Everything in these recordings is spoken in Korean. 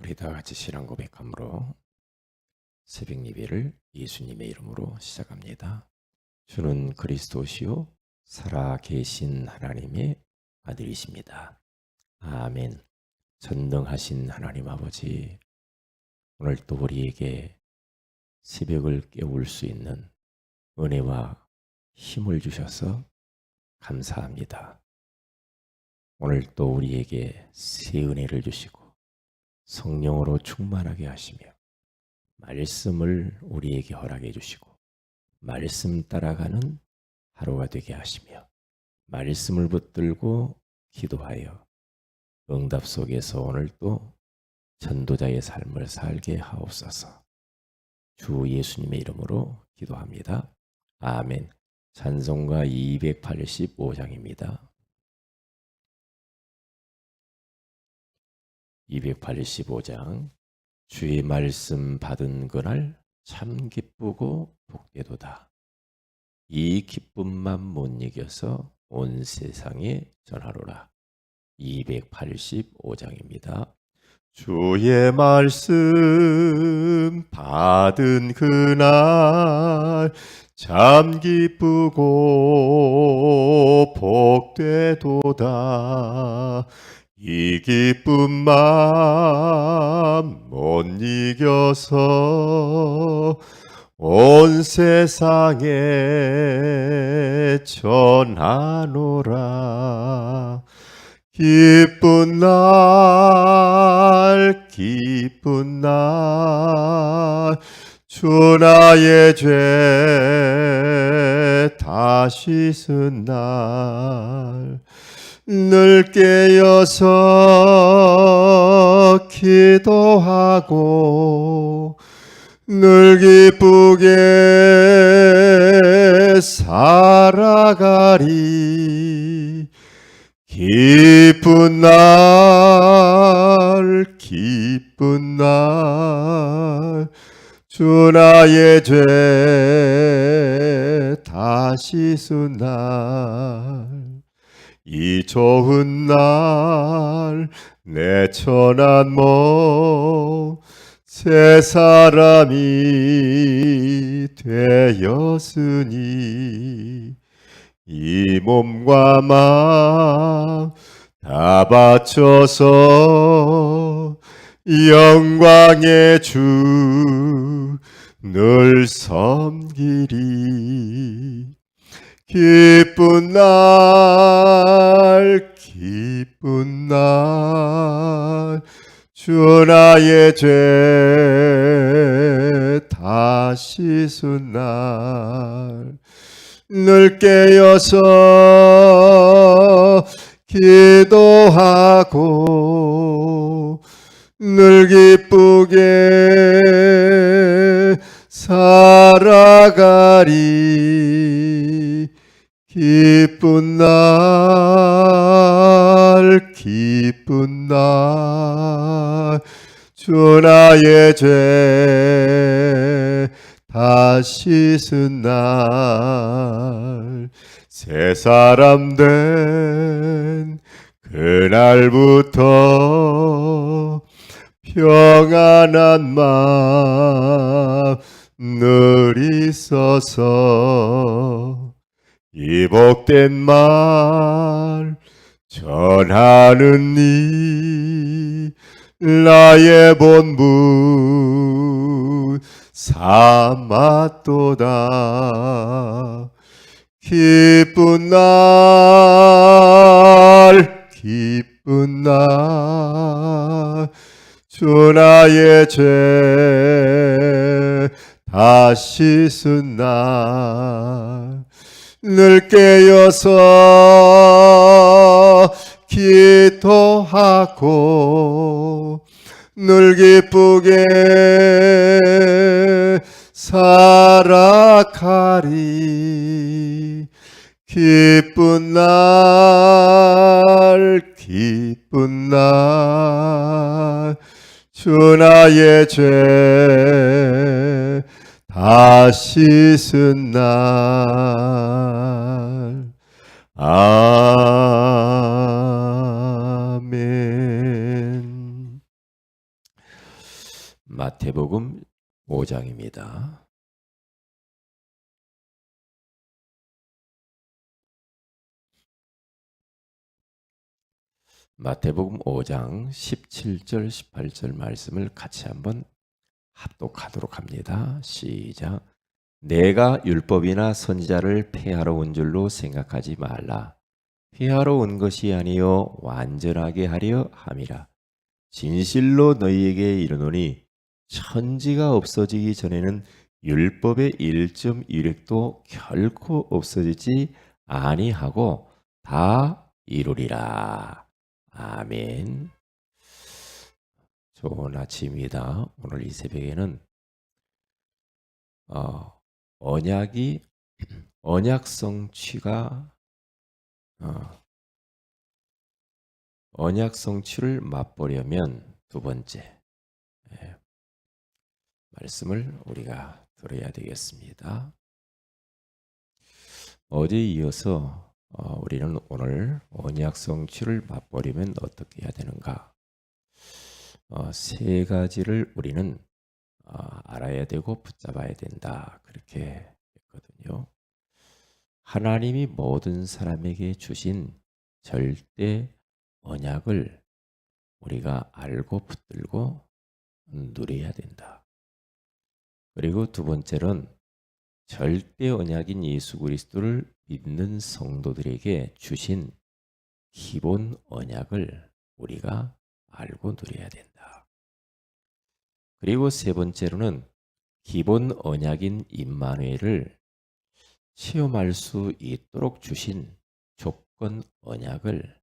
우리 다 같이 신앙 고백함으로 새벽 예배를 예수님의 이름으로 시작합니다. 주는 그리스도시요 살아 계신 하나님의 아들이십니다. 아멘. 전능하신 하나님 아버지, 오늘 또 우리에게 새벽을 깨울 수 있는 은혜와 힘을 주셔서 감사합니다. 오늘 또 우리에게 새 은혜를 주시고 성령으로 충만하게 하시며 말씀을 우리에게 허락해 주시고 말씀 따라가는 하루가 되게 하시며 말씀을 붙들고 기도하여 응답 속에서 오늘 또 전도자의 삶을 살게 하옵소서. 주 예수님의 이름으로 기도합니다. 아멘. 찬송가 285장입니다. 285장. 주의 말씀 받은 그날 참 기쁘고 복되도다. 이 기쁨만 못 이겨서 온 세상에 전하노라. 285장입니다. 주의 말씀 받은 그날 참 기쁘고 복되도다. 이 기쁨만 못 이겨서 온 세상에 전하노라. 기쁜 날 기쁜 날 주 나의 죄 다 씻은 날 늘 깨어서 기도하고 늘 기쁘게 살아가리. 기쁜 날 기쁜 날 주 나의 죄 다 씻은 날 이 좋은 날 내 천한 몸 새 사람이 되었으니 이 몸과 마음 다 바쳐서 영광의 주 늘 섬기리. 기쁜 날 기쁜 날 주 나의 죄 다 씻은 날 늘 깨어서 기도하고 늘 기쁘게 살아가리. 기쁜 날 기쁜 날 주 나의 죄 다 씻은 날 새 사람 된 그날부터 평안한 마음 늘 있어서 이 복된 말 전하는 이 나의 본분 삼았도다. 기쁜 날 기쁜 날 주 나의 죄 다 씻은 날 늘 깨어서 기도하고 늘 기쁘게 살아가리. 기쁜 날 기쁜 날 주 나의 죄 다 씻은 날. 아멘. 마태복음 5장입니다. 마태복음 5장 17절 18절 말씀을 같이 한번 합독하도록 합니다. 시작. 내가 율법이나 선지자를 폐하러 온 줄로 생각하지 말라. 폐하러 온 것이 아니요 완전하게 하려 함이라. 진실로 너희에게 이르노니 천지가 없어지기 전에는 율법의 1.1획도 결코 없어지지 아니하고 다 이루리라. 아멘. 좋은 아침입니다. 오늘 이 새벽에는 언약이 언약 성취가 언약 성취를 맛보려면 두 번째 말씀을 우리가 들어야 되겠습니다. 어제에 이어서 우리는 오늘 언약 성취를 맛보려면 어떻게 해야 되는가? 세 가지를 우리는 알아야 되고 붙잡아야 된다. 그렇게 했거든요. 하나님이 모든 사람에게 주신 절대 언약을 우리가 알고 붙들고 누려야 된다. 그리고 두 번째는 절대 언약인 예수 그리스도를 믿는 성도들에게 주신 기본 언약을 우리가 알고 누려야 된다. 그리고 세 번째로는 기본 언약인 임마누엘을 체험할 수 있도록 주신 조건 언약을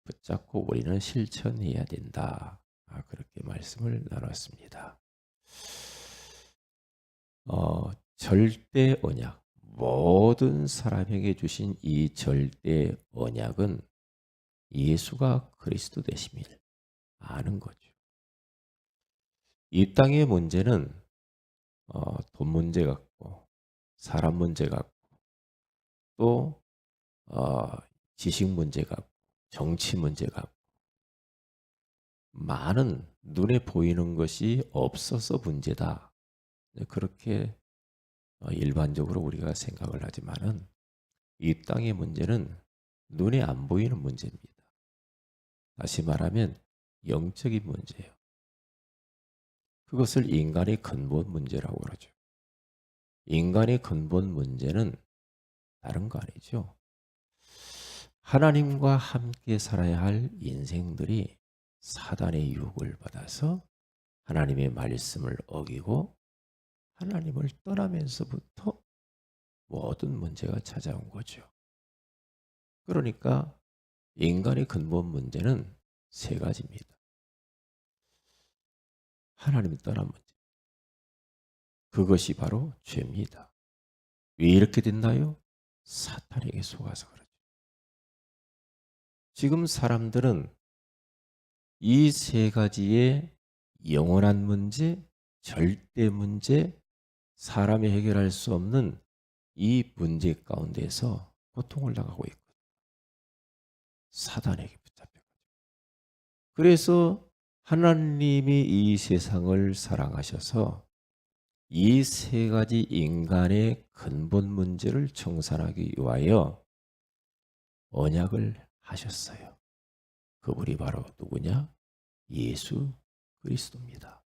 붙잡고 우리는 실천해야 된다. 그렇게 말씀을 나눴습니다. 절대 언약, 모든 사람에게 주신 이 절대 언약은 예수가 그리스도 되심을 아는 거죠. 이 땅의 문제는 돈 문제 같고 사람 문제 같고 또 지식 문제 같고 정치 문제 같고 많은 눈에 보이는 것이 없어서 문제다. 그렇게 일반적으로 우리가 생각을 하지만은 이 땅의 문제는 눈에 안 보이는 문제입니다. 다시 말하면 영적인 문제예요. 그것을 인간의 근본 문제라고 그러죠. 인간의 근본 문제는 다른 거 아니죠. 하나님과 함께 살아야 할 인생들이 사단의 유혹을 받아서 하나님의 말씀을 어기고 하나님을 떠나면서부터 모든 문제가 찾아온 거죠. 그러니까 인간의 근본 문제는 세 가지입니다. 하나님을 떠난 문제. 그것이 바로 죄입니다. 왜 이렇게 됐나요? 사탄에게 속아서 그렇죠. 지금 사람들은 이 세 가지의 영원한 문제, 절대 문제, 사람이 해결할 수 없는 이 문제 가운데서 고통을 당하고 있거든요. 사단에게 붙잡혀. 그래서 하나님이 이 세상을 사랑하셔서 이 세 가지 인간의 근본 문제를 청산하기 위하여 언약을 하셨어요. 그분이 바로 누구냐? 예수 그리스도입니다.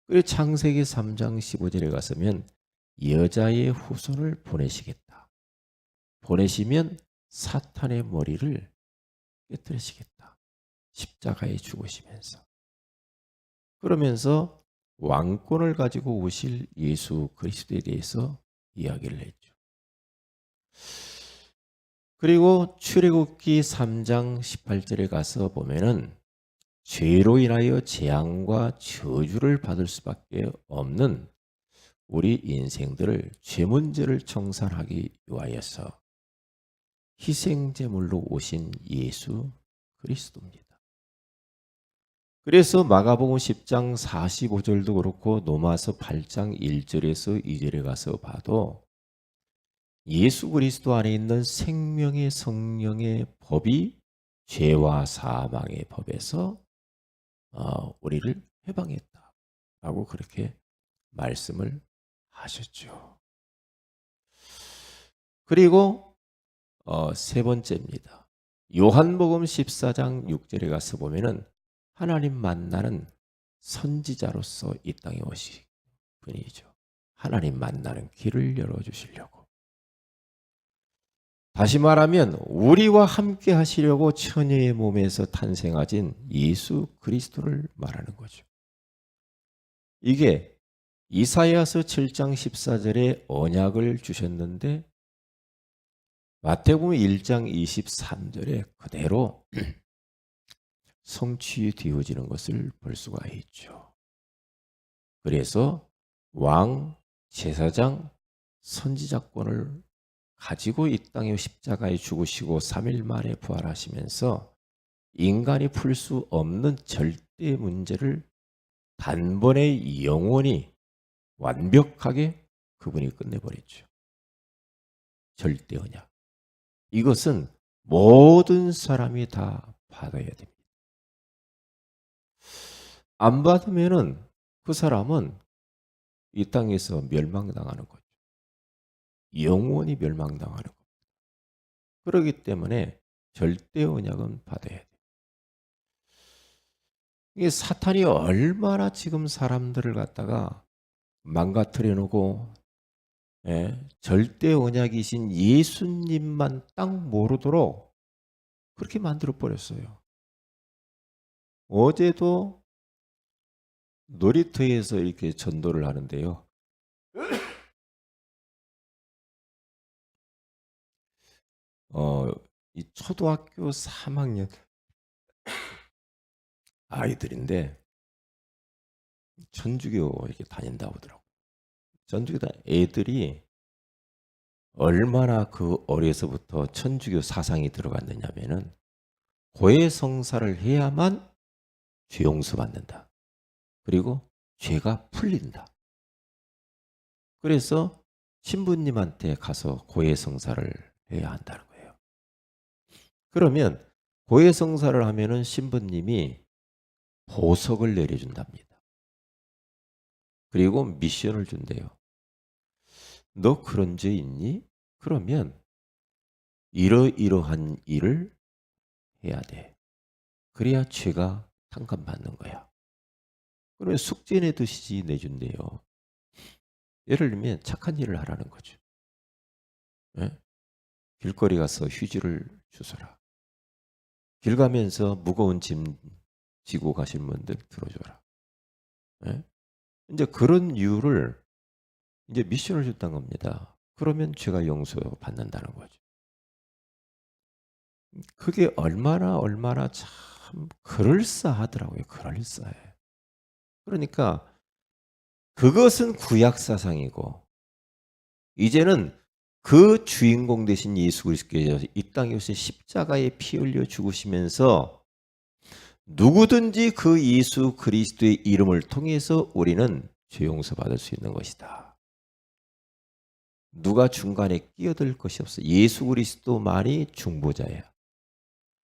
그리고 창세기 3장 15절에 가서면 여자의 후손을 보내시겠다. 보내시면 사탄의 머리를 깨뜨리시겠다. 십자가에 죽으시면서. 그러면서 왕권을 가지고 오실 예수 그리스도에 대해서 이야기를 했죠. 그리고 출애굽기 3장 18절에 가서 보면은 죄로 인하여 재앙과 저주를 받을 수밖에 없는 우리 인생들을 죄 문제를 청산하기 위하여서 희생제물로 오신 예수 그리스도입니다. 그래서 마가복음 10장 45절도 그렇고 로마서 8장 1절에서 2절에 가서 봐도 예수 그리스도 안에 있는 생명의 성령의 법이 죄와 사망의 법에서 우리를 해방했다라고 라고 그렇게 말씀을 하셨죠. 그리고 세 번째입니다. 요한복음 14장 6절에 가서 보면은 하나님 만나는 선지자로서 이 땅에 오신 분이죠. 하나님 만나는 길을 열어주시려고. 다시 말하면 우리와 함께 하시려고 처녀의 몸에서 탄생하신 예수 그리스도를 말하는 거죠. 이게 이사야서 7장 14절에 언약을 주셨는데 마태복음 1장 23절에 그대로 성취되어지는 것을 볼 수가 있죠. 그래서 왕, 제사장, 선지자권을 가지고 이 땅에 십자가에 죽으시고 3일 만에 부활하시면서 인간이 풀 수 없는 절대 문제를 단번에 영원히 완벽하게 그분이 끝내버렸죠. 절대 언약. 이것은 모든 사람이 다 받아야 됩니다. 안 받으면은 그 사람은 이 땅에서 멸망당하는 거죠. 영원히 멸망당하는 겁니다. 그렇기 때문에 절대 언약은 받아야 돼요. 이게 사탄이 얼마나 지금 사람들을 갖다가 망가뜨려 놓고 절대 언약이신 예수님만 딱 모르도록 그렇게 만들어 버렸어요. 어제도 놀이터에서 이렇게 전도를 하는데요. 이 초등학교 3학년 아이들인데 천주교 이렇게 다닌다고 하더라고요. 천주교 애들이 얼마나 그 어려서부터 천주교 사상이 들어갔느냐면은 고해성사를 해야만 죄 용서받는다. 그리고 죄가 풀린다. 그래서 신부님한테 가서 고해성사를 해야 한다는 거예요. 그러면 고해성사를 하면은 신부님이 보석을 내려준답니다. 그리고 미션을 준대요. 너 그런 죄 있니? 그러면 이러이러한 일을 해야 돼. 그래야 죄가 탕감받는 거야. 그러면 숙제 내듯이 내준대요. 예를 들면 착한 일을 하라는 거죠. 예? 길거리 가서 휴지를 주소라. 길 가면서 무거운 짐 지고 가신 분들 들어줘라. 예? 이제 그런 이유를 이제 미션을 줬다는 겁니다. 그러면 죄가 용서받는다는 거죠. 그게 얼마나 참 그럴싸하더라고요. 그럴싸해. 그러니까 그것은 구약 사상이고 이제는 그 주인공 되신 예수 그리스도께서 이 땅에 오신 십자가에 피 흘려 죽으시면서 누구든지 그 예수 그리스도의 이름을 통해서 우리는 죄 용서 받을 수 있는 것이다. 누가 중간에 끼어들 것이 없어. 예수 그리스도만이 중보자야.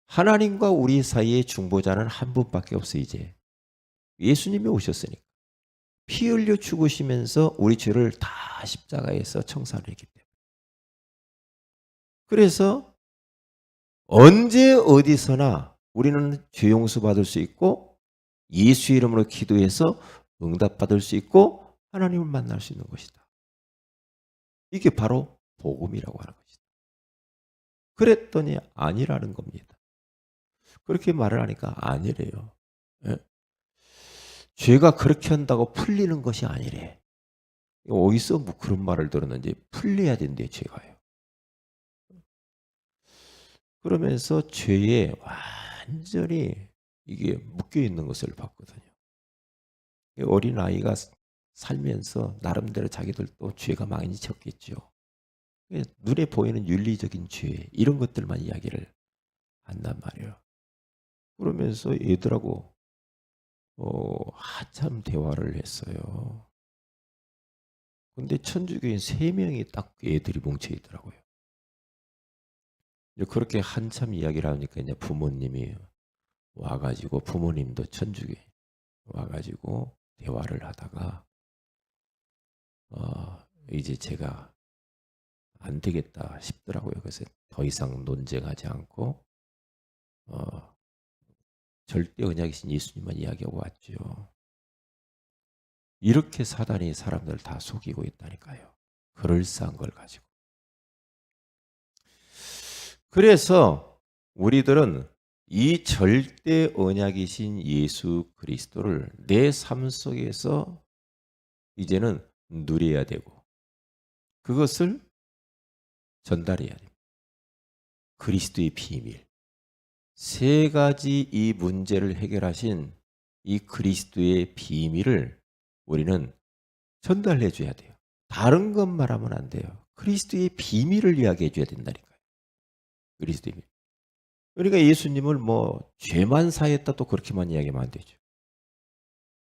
하나님과 우리 사이의 중보자는 한 분밖에 없어 이제. 예수님이 오셨으니까. 피 흘려 죽으시면서 우리 죄를 다 십자가에서 청산을 했기 때문에. 그래서 언제 어디서나 우리는 죄 용서 받을 수 있고 예수 이름으로 기도해서 응답받을 수 있고 하나님을 만날 수 있는 것이다. 이게 바로 복음이라고 하는 것이다. 그랬더니 아니라는 겁니다. 그렇게 말을 하니까 아니래요. 예? 죄가 그렇게 한다고 풀리는 것이 아니래. 어디서 뭐 그런 말을 들었는지 풀려야 된대 죄가요. 그러면서 죄에 완전히 이게 묶여 있는 것을 봤거든요. 어린 아이가 살면서 나름대로 자기들도 죄가 많이 졌겠죠. 눈에 보이는 윤리적인 죄 이런 것들만 이야기를 한단 말이에요. 그러면서 애들하고 한참 대화를 했어요. 근데 천주교인 3명이 딱 애들이 뭉쳐 있더라고요. 그렇게 한참 이야기를 하니까 이제 부모님이 와가지고 부모님도 천주교 와가지고 대화를 하다가 이제 제가 안 되겠다 싶더라고요. 그래서 더 이상 논쟁하지 않고 절대 언약이신 예수님만 이야기하고 왔죠. 이렇게 사단이 사람들 다 속이고 있다니까요. 그럴싸한 걸 가지고. 그래서 우리들은 이 절대 언약이신 예수 그리스도를 내 삶 속에서 이제는 누려야 되고 그것을 전달해야 됩니다. 그리스도의 비밀. 세 가지 이 문제를 해결하신 이 그리스도의 비밀을 우리는 전달해 줘야 돼요. 다른 것 말하면 안 돼요. 그리스도의 비밀을 이야기해 줘야 된다니까요. 그리스도의 비밀. 그러니까 예수님을 죄만 사했다 또 그렇게만 이야기하면 안 되죠.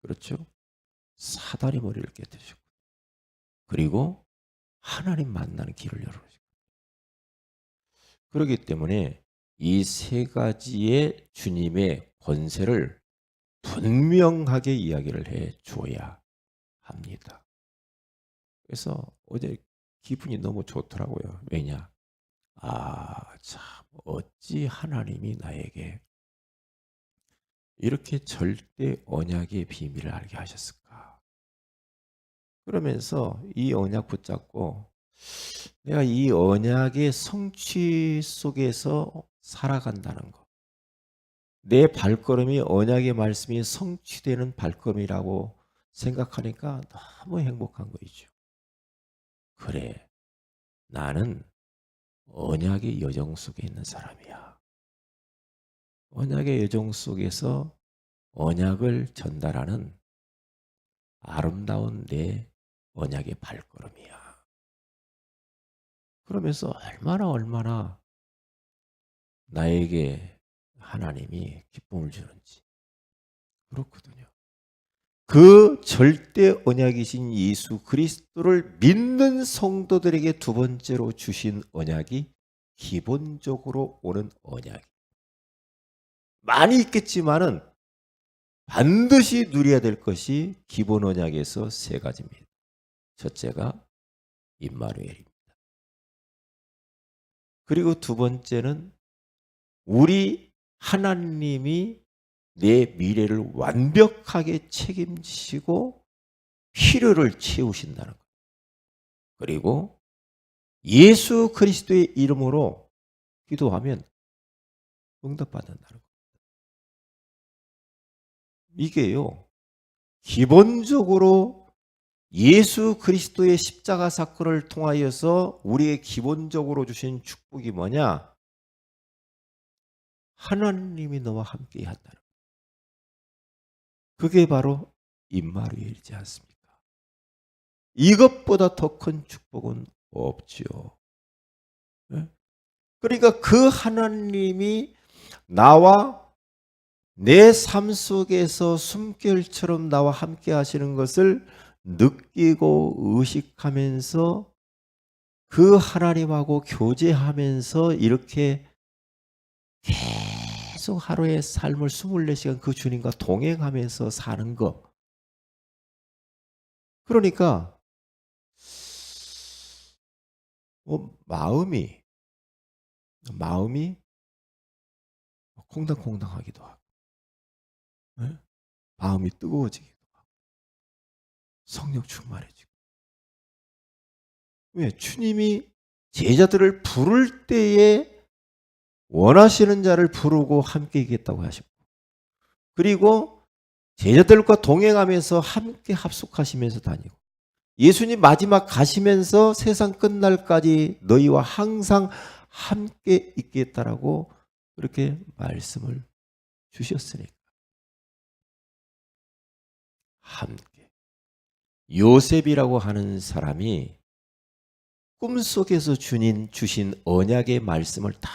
그렇죠? 사단의 머리를 깨뜨리시고 그리고 하나님 만나는 길을 열어주시고 그렇기 때문에 이 세 가지의 주님의 권세를 분명하게 이야기를 해 줘야 합니다. 그래서 어제 기분이 너무 좋더라고요. 왜냐? 참 어찌 하나님이 나에게 이렇게 절대 언약의 비밀을 알게 하셨을까? 그러면서 이 언약 붙잡고 내가 이 언약의 성취 속에서 살아간다는 것. 내 발걸음이 언약의 말씀이 성취되는 발걸음이라고 생각하니까 너무 행복한 거이죠. 그래, 나는 언약의 여정 속에 있는 사람이야. 언약의 여정 속에서 언약을 전달하는 아름다운 내 언약의 발걸음이야. 그러면서 얼마나 나에게 하나님이 기쁨을 주는지 그렇거든요. 그 절대 언약이신 예수 그리스도를 믿는 성도들에게 두 번째로 주신 언약이 기본적으로 오는 언약. 많이 있겠지만은 반드시 누려야 될 것이 기본 언약에서 세 가지입니다. 첫째가 임마누엘입니다. 그리고 두 번째는 우리 하나님이 내 미래를 완벽하게 책임지시고 필요를 채우신다는 것. 그리고 예수 그리스도의 이름으로 기도하면 응답받는다는 것. 이게요. 기본적으로 예수 그리스도의 십자가 사건을 통하여서 우리의 기본적으로 주신 축복이 뭐냐? 하나님이 너와 함께 한다는 것. 그게 바로 임마누엘이지 않습니까? 이것보다 더 큰 축복은 없지요. 그러니까 그 하나님이 나와 내 삶 속에서 숨결처럼 나와 함께 하시는 것을 느끼고 의식하면서 그 하나님하고 교제하면서 이렇게 계속 하루의 삶을 24시간 그 주님과 동행하면서 사는 것. 그러니까 마음이 콩당콩당하기도 하고 마음이 뜨거워지기도 하고 성령 충만해지고. 왜? 주님이 제자들을 부를 때에 원하시는 자를 부르고 함께 있겠다고 하셨고 그리고 제자들과 동행하면서 함께 합숙하시면서 다니고 예수님 마지막 가시면서 세상 끝날까지 너희와 항상 함께 있겠다라고 그렇게 말씀을 주셨으니까 함께. 요셉이라고 하는 사람이 꿈속에서 주신 언약의 말씀을 다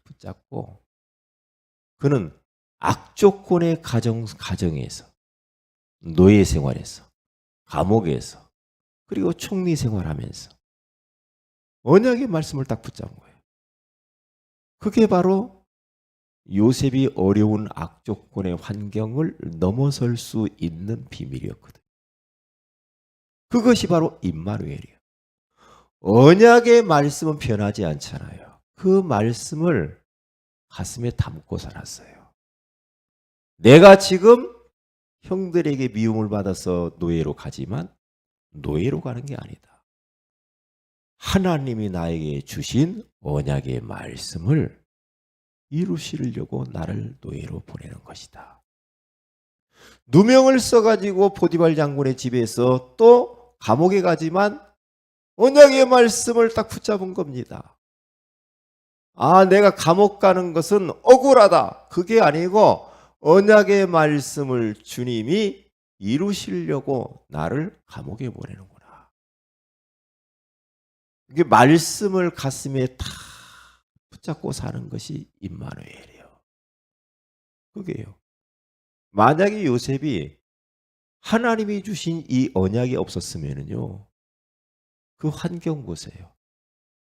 붙잡고 그는 악조건의 가정에서 노예 생활에서 감옥에서 그리고 총리 생활하면서 언약의 말씀을 딱 붙잡은 거예요. 그게 바로 요셉이 어려운 악조건의 환경을 넘어설 수 있는 비밀이었거든요. 그것이 바로 임마누엘이에요. 언약의 말씀은 변하지 않잖아요. 그 말씀을 가슴에 담고 살았어요. 내가 지금 형들에게 미움을 받아서 노예로 가지만 노예로 가는 게 아니다. 하나님이 나에게 주신 언약의 말씀을 이루시려고 나를 노예로 보내는 것이다. 누명을 써가지고 보디발 장군의 집에서 또 감옥에 가지만 언약의 말씀을 딱 붙잡은 겁니다. 아, 내가 감옥 가는 것은 억울하다. 그게 아니고 언약의 말씀을 주님이 이루시려고 나를 감옥에 보내는구나. 이게 말씀을 가슴에 다 붙잡고 사는 것이 임마누엘이에요. 그게요. 만약에 요셉이 하나님이 주신 이 언약이 없었으면요, 그 환경 보세요.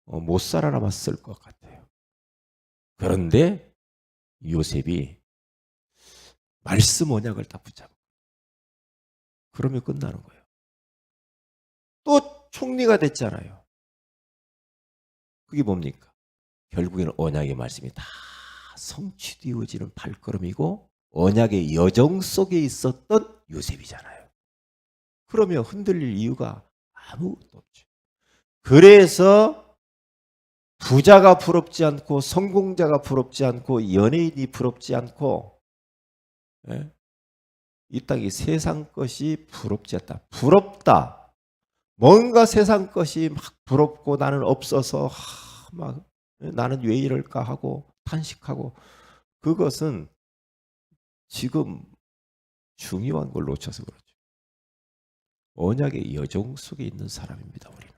못 살아남았을 것 같아요. 그런데 요셉이 말씀 언약을 딱 붙잡고 그러면 끝나는 거예요. 또 총리가 됐잖아요. 그게 뭡니까? 결국에는 언약의 말씀이 다 성취되어지는 발걸음이고 언약의 여정 속에 있었던 요셉이잖아요. 그러면 흔들릴 이유가 아무것도 없죠. 그래서 부자가 부럽지 않고 성공자가 부럽지 않고 연예인이 부럽지 않고, 예? 이 땅이 세상 것이 부럽지 않다. 부럽다. 뭔가 세상 것이 막 부럽고 나는 없어서 막 나는 왜 이럴까 하고 탄식하고, 그것은 지금 중요한 걸 놓쳐서 그렇죠. 언약의 여정 속에 있는 사람입니다. 우리는.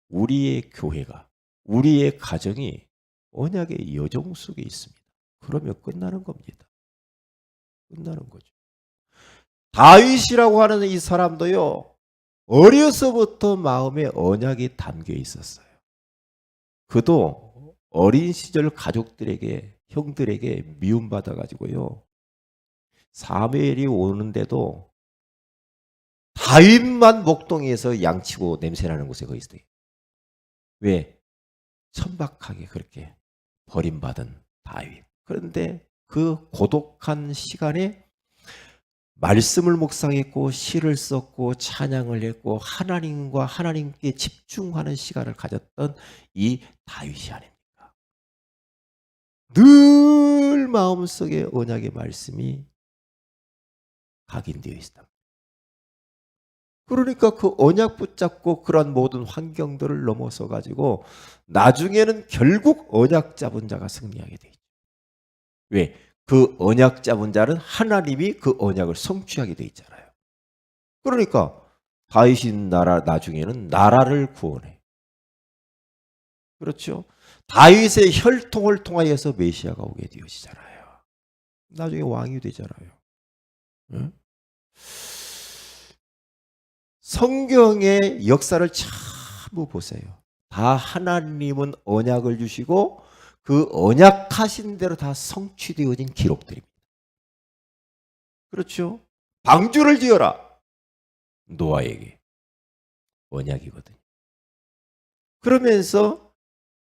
우리의 교회가, 우리의 가정이 언약의 여정 속에 있습니다. 그러면 끝나는 겁니다. 끝나는 거죠. 다윗이라고 하는 이 사람도요, 어려서부터 마음에 언약이 담겨 있었어요. 그도 어린 시절 가족들에게, 형들에게 미움받아 가지고요, 사무엘이 오는데도 다윗만 목동에서 양치고 냄새나는 곳에 거 있어요. 왜? 천박하게 그렇게 버림받은 다윗. 그런데 그 고독한 시간에 말씀을 묵상했고 시를 썼고 찬양을 했고 하나님과 하나님께 집중하는 시간을 가졌던 이 다윗이 아닙니까? 늘 마음속에 언약의 말씀이 각인되어 있다. 그러니까 그 언약 붙잡고 그런 모든 환경들을 넘어서 가지고 나중에는 결국 언약 잡은 자가 승리하게 돼 있죠. 왜? 그 언약 잡은 자는 하나님이 그 언약을 성취하게 돼 있잖아요. 그러니까 다윗이 나중에는 나라를 구원해. 그렇죠? 다윗의 혈통을 통하여서 메시아가 오게 되어지잖아요. 나중에 왕이 되잖아요. 응? 성경의 역사를 전부 보세요. 다 하나님은 언약을 주시고 그 언약하신 대로 다 성취되어진 기록들입니다. 그렇죠? 방주를 지어라. 노아에게 언약이거든요. 그러면서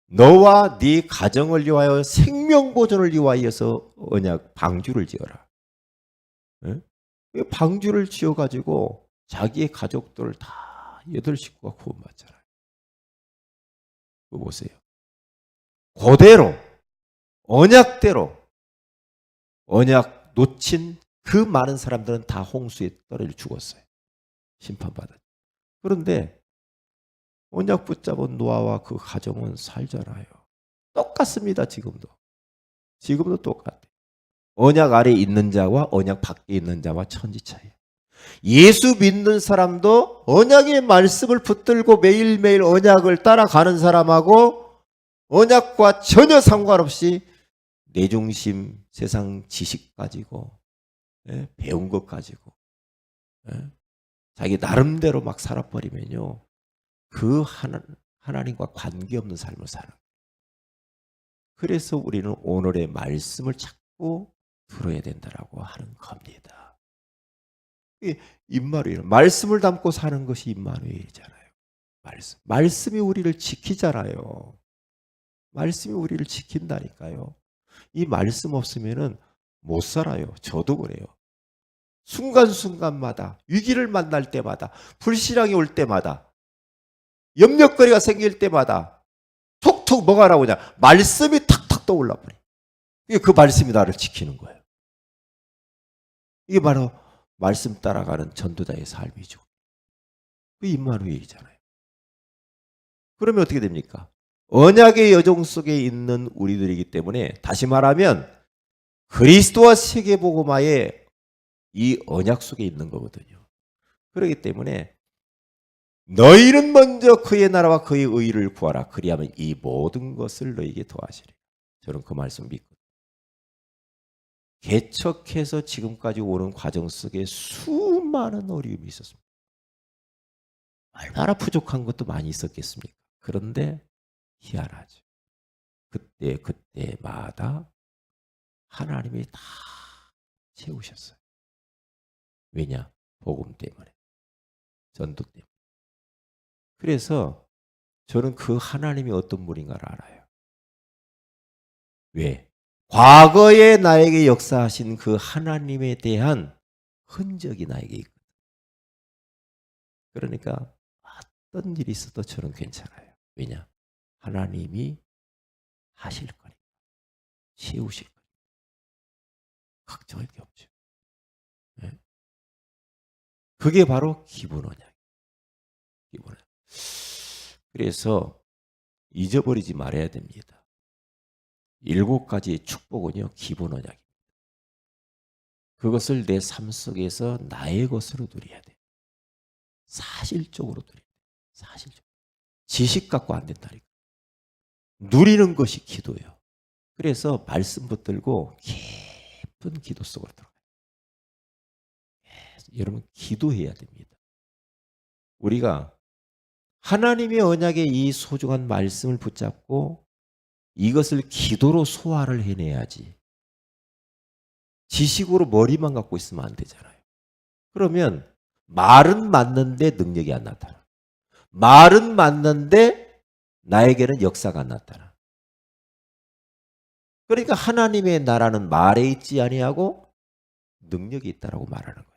너와 네 가정을 위하여 생명 보존을 위하여서 언약 방주를 지어라. 네? 방주를 지어가지고 자기의 가족들을 다 8식구가 구원받잖아요. 그거 보세요. 그대로 언약대로 언약 놓친 그 많은 사람들은 다 홍수에 떨어져 죽었어요. 심판받았죠. 그런데 언약 붙잡은 노아와 그 가정은 살잖아요. 똑같습니다. 지금도 똑같아요. 언약 아래 있는 자와 언약 밖에 있는 자와 천지 차이예요. 예수 믿는 사람도 언약의 말씀을 붙들고 매일매일 언약을 따라가는 사람하고 언약과 전혀 상관없이 내 중심 세상 지식 가지고, 배운 것 가지고, 자기 나름대로 막 살아버리면요, 그 하나님과 관계없는 삶을 살아요. 그래서 우리는 오늘의 말씀을 자꾸 들어야 된다라고 하는 겁니다. 이게 임마누엘. 말씀을 담고 사는 것이 임마누엘이잖아요. 말씀이 우리를 지키잖아요. 말씀이 우리를 지킨다니까요. 이 말씀 없으면은 못 살아요. 저도 그래요. 순간순간마다 위기를 만날 때마다 불신앙이 올 때마다 염려거리가 생길 때마다 톡톡 뭐가 나오냐? 말씀이 탁탁 떠올라 버려. 이게 그 말씀이 나를 지키는 거예요. 이게 바로 말씀 따라가는 전도자의 삶이죠. 그 임마누엘이잖아요. 그러면 어떻게 됩니까? 언약의 여정 속에 있는 우리들이기 때문에 다시 말하면 그리스도와 세계복음화의 이 언약 속에 있는 거거든요. 그렇기 때문에 너희는 먼저 그의 나라와 그의 의를 구하라. 그리하면 이 모든 것을 너희에게 더하시리라. 저는 그 말씀 믿거든요. 개척해서 지금까지 오는 과정 속에 수많은 어려움이 있었습니다. 얼마나 부족한 것도 많이 있었겠습니까? 그런데 희한하죠. 그때마다 하나님이 다 채우셨어요. 왜냐? 복음 때문에. 전도 때문에. 그래서 저는 그 하나님이 어떤 분인가를 알아요. 왜? 과거에 나에게 역사하신 그 하나님에 대한 흔적이 나에게 있거든. 그러니까 어떤 일이 있어도 저는 괜찮아요. 왜냐? 하나님이 하실 거니까. 채우실 거니까. 걱정할 게 없죠. 네? 그게 바로 기본 언약. 기본 언약. 그래서 잊어버리지 말아야 됩니다. 7가지의 축복은요, 기본 언약입니다. 그것을 내 삶 속에서 나의 것으로 누려야 돼요. 사실적으로 누려야 돼요. 사실적으로. 지식 갖고 안 된다니까. 누리는 것이 기도예요. 그래서 말씀 붙들고 깊은 기도 속으로 들어가요. 여러분, 기도해야 됩니다. 우리가 하나님의 언약의 이 소중한 말씀을 붙잡고 이것을 기도로 소화를 해내야지. 지식으로 머리만 갖고 있으면 안 되잖아요. 그러면 말은 맞는데 능력이 안 나타나. 말은 맞는데 나에게는 역사가 안 나타나. 그러니까 하나님의 나라는 말에 있지 아니하고 능력이 있다라고 말하는 거예요.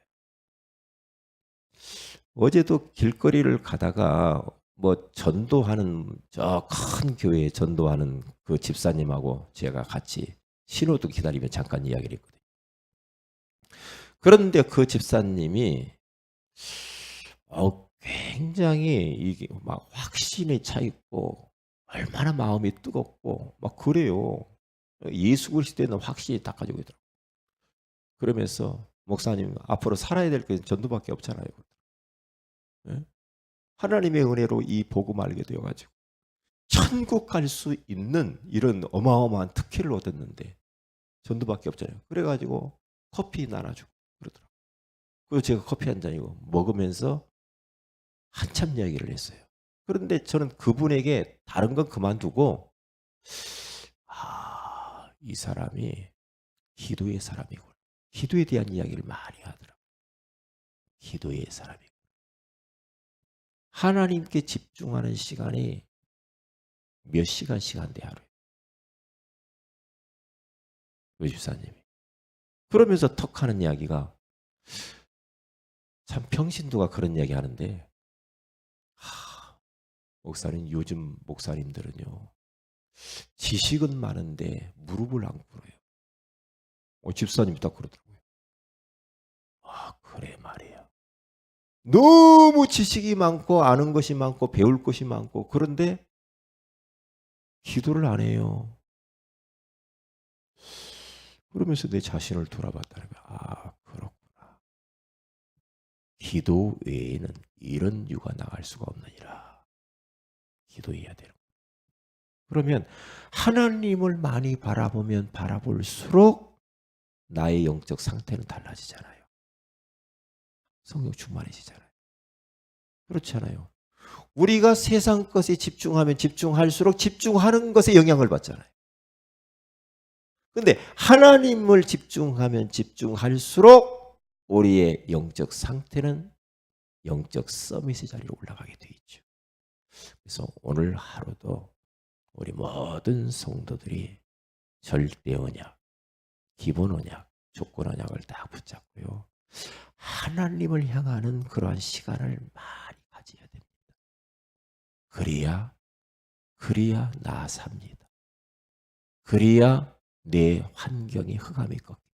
어제도 길거리를 가다가 뭐 전도하는 저 큰 교회에 전도하는 그 집사님하고 제가 같이 신호도 기다리며 잠깐 이야기를 했거든요. 그런데 그 집사님이 굉장히 이게 막 확신에 차 있고 얼마나 마음이 뜨겁고 막 그래요. 예수 그리스도에는 확신이 딱 가지고 있더라고요. 그러면서 목사님 앞으로 살아야 될 게 전도밖에 없잖아요. 네? 하나님의 은혜로 이 복음 알게 되어가지고 천국 갈 수 있는 이런 어마어마한 특혜를 얻었는데 전도밖에 없잖아요. 그래가지고 커피 나눠주고 그러더라고요. 그리고 제가 커피 한 잔이고 먹으면서 한참 이야기를 했어요. 그런데 저는 그분에게 다른 건 그만두고 이 사람이 기도의 사람이구나. 기도에 대한 이야기를 많이 하더라고요. 기도의 사람이구나. 하나님께 집중하는 시간이 몇 시간씩 한대 하루에. 그 집사님이. 그러면서 턱 하는 이야기가 참 평신도가 그런 이야기 하는데 목사님 요즘 목사님들은요. 지식은 많은데 무릎을 안 꿇어요. 집사님이 딱 그러더라고요. 그래 말이야. 너무 지식이 많고 아는 것이 많고 배울 것이 많고 그런데 기도를 안 해요. 그러면서 내 자신을 돌아봤다는 거야. 그렇구나. 기도 외에는 이런 이유가 나갈 수가 없느니라. 기도해야 되는 거야. 그러면 하나님을 많이 바라보면 바라볼수록 나의 영적 상태는 달라지잖아요. 성령 충만해지잖아요. 그렇지 않아요? 우리가 세상 것에 집중하면 집중할수록 집중하는 것에 영향을 받잖아요. 그런데 하나님을 집중하면 집중할수록 우리의 영적 상태는 영적 서밋의 자리로 올라가게 돼 있죠. 그래서 오늘 하루도 우리 모든 성도들이 절대 언약, 기본 언약, 조건 언약을 다 붙잡고요. 하나님을 향하는 그러한 시간을 많이 가져야 됩니다. 그래야 나 삽니다. 그래야 내 환경이 흑암이 꺾입니다.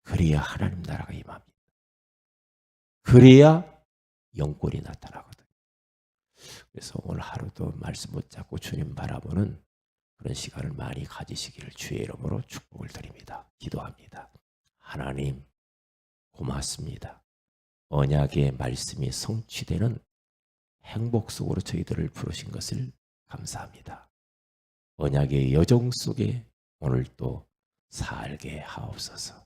그래야 하나님 나라가 임합니다. 그래야 영권이 나타나거든요. 그래서 오늘 하루도 말씀 붙잡고 주님 바라보는 그런 시간을 많이 가지시기를 주의 이름으로 축복을 드립니다. 기도합니다. 하나님 고맙습니다. 언약의 말씀이 성취되는 행복 속으로 저희들을 부르신 것을 감사합니다. 언약의 여정 속에 오늘 또 살게 하옵소서.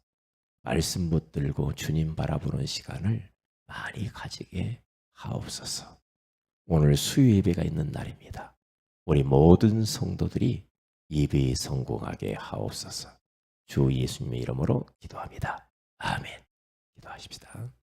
말씀 붙들고 주님 바라보는 시간을 많이 가지게 하옵소서. 오늘 수요 예배가 있는 날입니다. 우리 모든 성도들이 예배에 성공하게 하옵소서. 주 예수님의 이름으로 기도합니다. 아멘. 기도하십시다.